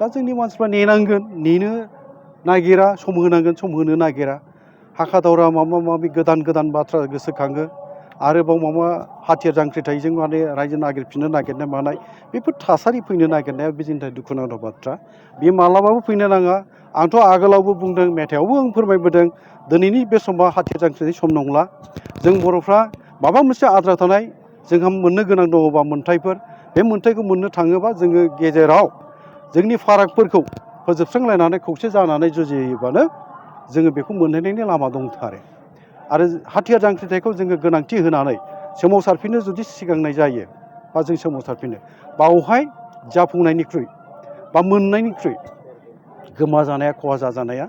दा जोंनि मानसिफ्रा नेनांगोन नेनो नागिरा सम होनांगोन सम होनो नागिरा हाखा दावरा माबा माबि गोदान बाथ्रा गोसोखाङो आरोबाव माबा हाथियार जांख्रिथायजों माने रायजो नागिरफिननो नागिरनाय मानाय बेफोर थासारि फैनो नागिरनाया बे जोंनि थाखाय दुखुनांथाव बाथ्रा बे मालाबाबो फैनो नाङा आंथ' आगोलावबो बुंदों मेथाइआवबो आं फोरमायबोदों दिनैनि बे समा हाथियार जांख्रिनायनि सम नंला जों बर'फ्रा माबा मोनसे आद्रा थानाय जोंहा मोननो गोनां दङबा मोन्थाइफोर बे मोन्थाइखौ मोननो थाङोबा जोङो गेजेराव जोंनि फारागफोरखौ फोजोबस्रांलायनानै खौसे जानानै जुजियोबानो जोङो बेखौ मोनहैनायनि लामा दंथारो आरो हाथियार जांख्रिथायखौ जोङो गोनांथि होनानै सोमावसारफिननो जुदि सिगांनाय जायो बा जों सोमावसारफिनो बावहाय जाफुंनायनिख्रुइ बा मोननायनिख्रुइ गोमा जानाया खहा जाजानाया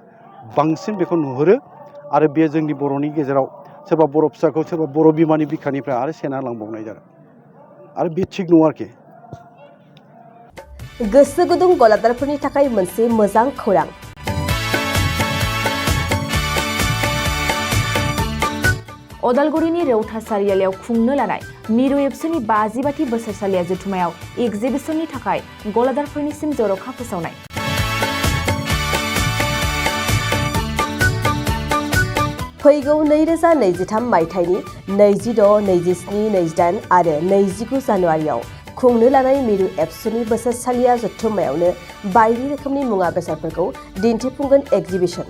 बांसिन बेखौ नुहुरो आरो बे जोंनि बर'नि गेजेराव सोरबा बर' फिसाखौ सोरबा बर' बिमानि बिखानिफ्राय आरो सेना लांबावनाय जादों आरो बे थिग नङा आरोखि गोसो गुदुं गलादारफोरनि थाखाय मोनसे मोजां खौरां अदालगुरिनि रौता सारियालियाव खुंनो लानाय मिरु एबसुनि 50 बोसोरसालिया जथुमायाव एगजिबिसननि थाखाय गलादारफोरनिसिम जर'खा फोसावनाय फैगौ 2023 मायथाइनि 26, 27, 28 आरो 29 जानुवारियाव खुंनो लानाय मिरु एबसुनि बोसोरसालिया जथुम्मायावनो बायदि रोखोमनि मुवा बेसादफोरखौ दिन्थिफुंगोन एगजिबिसन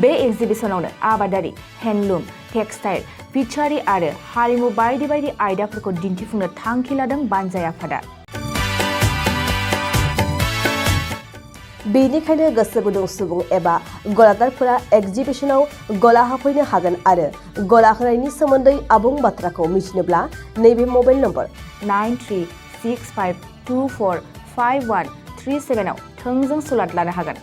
बे एगजिबिसनावनो आबादारि हेन्डलुम टेक्सटाइल फिचारि आरो हारिमु बायदि आयदाफोरखौ दिन्थिफुंनो थांखि लादों बानजाय आफादा बेनिखायनो गोसो गुदुं सुबुं एबा गलादारफोरा एगजिबिसनाव गला हाफैनो हागोन आरो गला होनायनि सोमोन्दै आबुं बाथ्राखौ मिथिनोब्ला नैबे मबाइल नम्बर 9365245137 आव थोंजों सुलाद लानो हागोन।